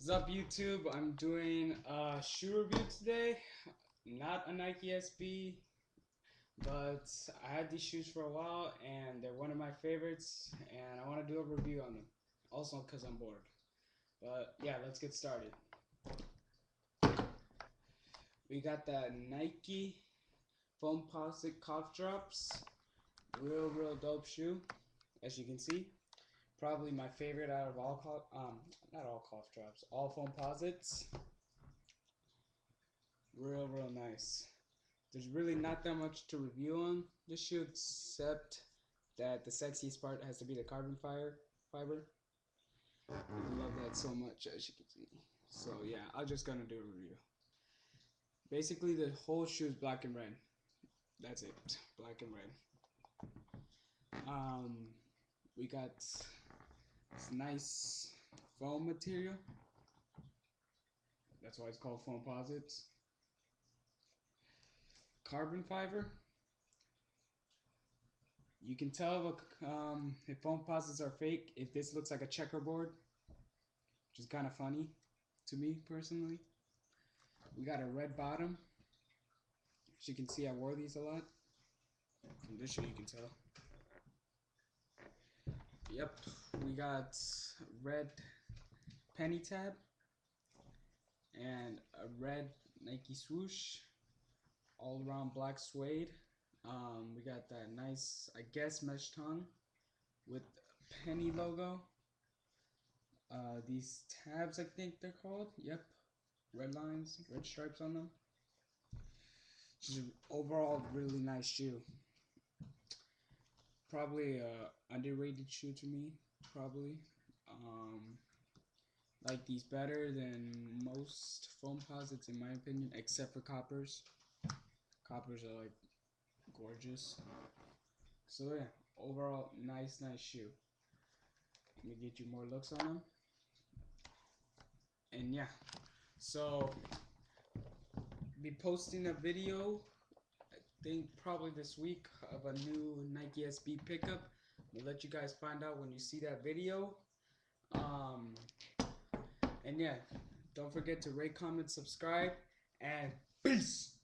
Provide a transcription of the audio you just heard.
What's up, YouTube? I'm doing a shoe review today. Not a Nike SB, but I had these shoes for a while and they're one of my favorites and I want to do a review on them. Also because I'm bored. But yeah, let's get started. We got the Nike Foamposite cough drops. Real dope shoe, as you can see. Probably my favorite out of all not all cough drops, all Foamposites. Real nice. There's really not that much to review on this shoe except that the sexiest part has to be the carbon fiber. I love that so much, as you can see. So yeah, I'm just gonna do a review. Basically, the whole shoe is black and red. That's it, black and red. We got this nice foam material. That's why it's called Foamposites. Carbon fiber. You can tell if Foamposites are fake if this looks like a checkerboard, which is kind of funny to me personally. We got a red bottom. As you can see, I wore these a lot. From this shoe, you can tell. Yep, we got red penny tab and a red Nike swoosh, all around black suede. We got that nice, I guess, mesh tongue with penny logo. These tabs, I think they're called. Yep, red lines, red stripes on them. Just overall really nice shoe. Probably a underrated shoe to me. Probably. Like these better than most Foamposites in my opinion, except for Coppers. Coppers are like gorgeous. So yeah, overall nice shoe. Let me get you more looks on them. And yeah, so be posting a video, I think probably this week, of a new Nike SB pickup. We'll let you guys find out when you see that video. And yeah, don't forget to rate, comment, subscribe, and peace.